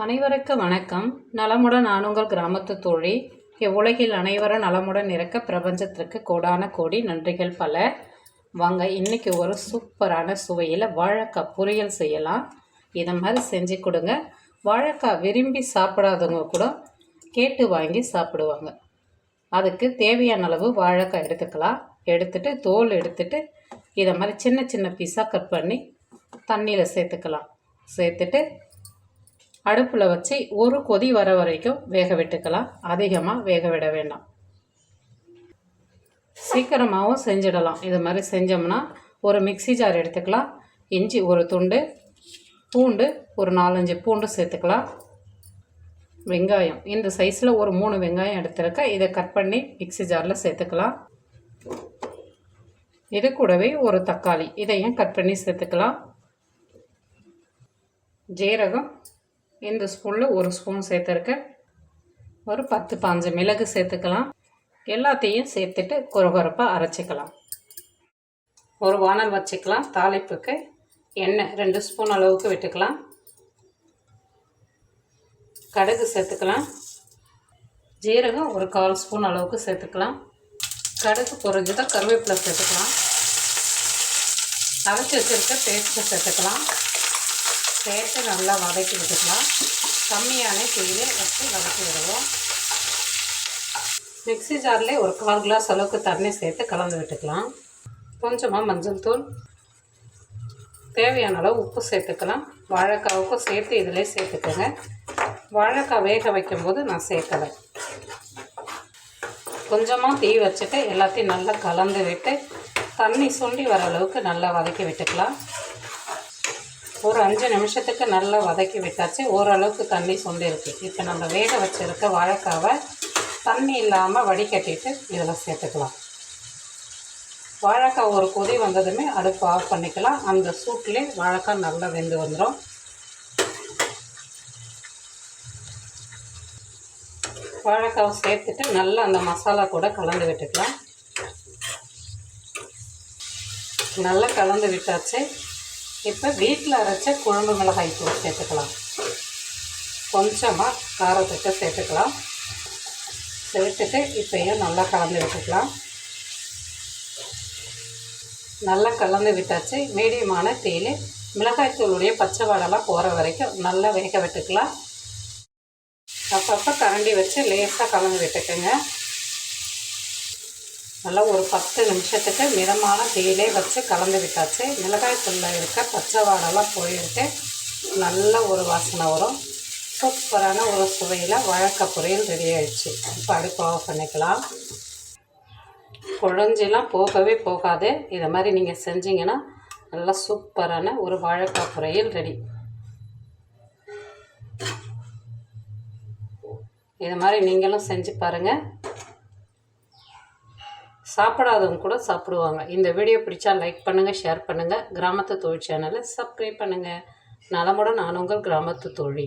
அனைவருக்கும் வணக்கம். நலமுடன் நான் உங்கள் கிராமத்து தோழி. உலகில் அனைவரும் நலமுடன் இருக்க பிரபஞ்சத்திற்கு கோடான கோடி நன்றிகள் பல. வாங்க இன்றைக்கி ஒரு சூப்பரான சுவையில் வாழைக்காய் பொரியல் செய்யலாம். இதை மாதிரி செஞ்சு கொடுங்க. வாழைக்காய் விரும்பி சாப்பிடாதவங்க கூட கேட்டு வாங்கி சாப்பிடுவாங்க. அதுக்கு தேவையான அளவு வாழைக்காய் எடுத்துக்கலாம். எடுத்துட்டு தோல் எடுத்துட்டு இதை மாதிரி சின்ன சின்ன பீஸாக கட் பண்ணி தண்ணியில் சேர்த்துக்கலாம். சேர்த்துட்டு அடுப்பில் வச்சு ஒரு கொதி வர வரைக்கும் வேக விட்டுக்கலாம். அதிகமாக வேக விட வேண்டாம். சீக்கிரமாகவும் செஞ்சிடலாம். இது மாதிரி செஞ்சோம்னா ஒரு மிக்சி ஜார் எடுத்துக்கலாம். இஞ்சி ஒரு துண்டு, பூண்டு ஒரு 4-5 பூண்டு சேர்த்துக்கலாம். வெங்காயம் இந்த சைஸில் ஒரு 3 வெங்காயம் எடுத்துருக்கேன். இதை கட் பண்ணி மிக்சி ஜாரில் சேர்த்துக்கலாம். இது கூடவே ஒரு தக்காளி இதையும் கட் பண்ணி சேர்த்துக்கலாம். ஜீரகம் இந்த ஸ்பூனில் ஒரு ஸ்பூன் சேர்த்துருக்கேன். ஒரு 10-15 மிளகு சேர்த்துக்கலாம். எல்லாத்தையும் சேர்த்துட்டு கொரகொரப்பாக அரைச்சிக்கலாம். ஒரு வானல் வச்சுக்கலாம். தாளிப்புக்கு எண்ணெய் 2 ஸ்பூன் அளவுக்கு விட்டுக்கலாம். கடுகு சேர்த்துக்கலாம். ஜீரகம் ஒரு 1/4 ஸ்பூன் அளவுக்கு சேர்த்துக்கலாம். கடுகு பொரிஞ்சதாக கருவேப்பிலை சேர்த்துக்கலாம். அரைச்சி வச்சுருக்க பேஸ்ட்டை சேர்த்துக்கலாம். சேர்த்து நல்லா வதக்கி விட்டுக்கலாம். கம்மியான தீயில வச்சு வதக்கி விடுவோம். மிக்சி ஜார்லேயே ஒரு 1/4 கிளாஸ் அளவுக்கு தண்ணி சேர்த்து கலந்து விட்டுக்கலாம். கொஞ்சமாக மஞ்சள் தூள், தேவையான அளவு உப்பு சேர்த்துக்கலாம். வாழைக்காவுக்கும் சேர்த்து இதிலே சேர்த்துக்கோங்க. வாழைக்காய் வேக வைக்கும்போது நான் சேர்க்கலை. கொஞ்சமாக தீ வச்சுட்டு எல்லாத்தையும் நல்லா கலந்து விட்டு தண்ணி சுண்டி வர அளவுக்கு நல்லா வதக்கி விட்டுக்கலாம். ஒரு 5 நிமிஷத்துக்கு நல்லா வதக்கி விட்டாச்சு. ஓரளவுக்கு தண்ணி சுண்டிருக்கு. இப்போ நம்ம வேக வச்சுருக்க வாழைக்காவை தண்ணி இல்லாமல் வடிகட்டிட்டு இதில் சேர்த்துக்கலாம். வாழைக்காய் ஒரு கொதி வந்ததுமே அடுப்பு ஆஃப் பண்ணிக்கலாம். அந்த சூட்லேயே வாழைக்காய் நல்லா வெந்து வந்துடும். வாழைக்காவை சேர்த்துட்டு நல்லா அந்த மசாலா கூட கலந்து விட்டுக்கலாம். நல்லா கலந்து விட்டாச்சு. இப்போ வீட்டில் அரைச்ச குழம்பு மிளகாய் தூள் சேர்த்துக்கலாம். கொஞ்சமாக காரத்துக்கு சேர்த்துக்கலாம். சேர்த்துட்டு இப்போயும் நல்லா கலந்து விட்டுக்கலாம். நல்லா கலந்து விட்டாச்சு. மீடியமான தீயில் மிளகாய் தூளுடைய பச்சை வாடெல்லாம் போகிற வரைக்கும் நல்லா வேக விட்டுக்கலாம். அப்பப்போ கரண்டி வச்சு லேசாக கலந்து விட்டுக்குங்க. நல்லா ஒரு 10 நிமிஷத்துக்கு மிதமான தீயிலே வச்சு கலந்து விட்டாச்சு. மிளகாய் தூளில் இருக்க பச்சை வாடெல்லாம் போயிட்டு நல்ல ஒரு வாசனை வரும். சூப்பரான ஒரு சுவையில் வாழைக்காய் பொரியல் ரெடி ஆகிடுச்சு. இப்போ அடுப்பு ஆஃப் பண்ணிக்கலாம். குழஞ்செல்லாம் போகவே போகாது. இதை மாதிரி நீங்கள் செஞ்சீங்கன்னா நல்லா சூப்பரான ஒரு வாழைக்காய் பொரியல் ரெடி. இது மாதிரி நீங்களும் செஞ்சு பாருங்கள். சாப்பிடாதவங்க கூட சாப்பிடுவாங்க. இந்த வீடியோ பிடிச்சா லைக் பண்ணுங்கள், ஷேர் பண்ணுங்கள். கிராமத்து தோழி சேனலை சப்ஸ்கிரைப் பண்ணுங்கள். நலமுடன் நான் உங்கள் கிராமத்து தோழி.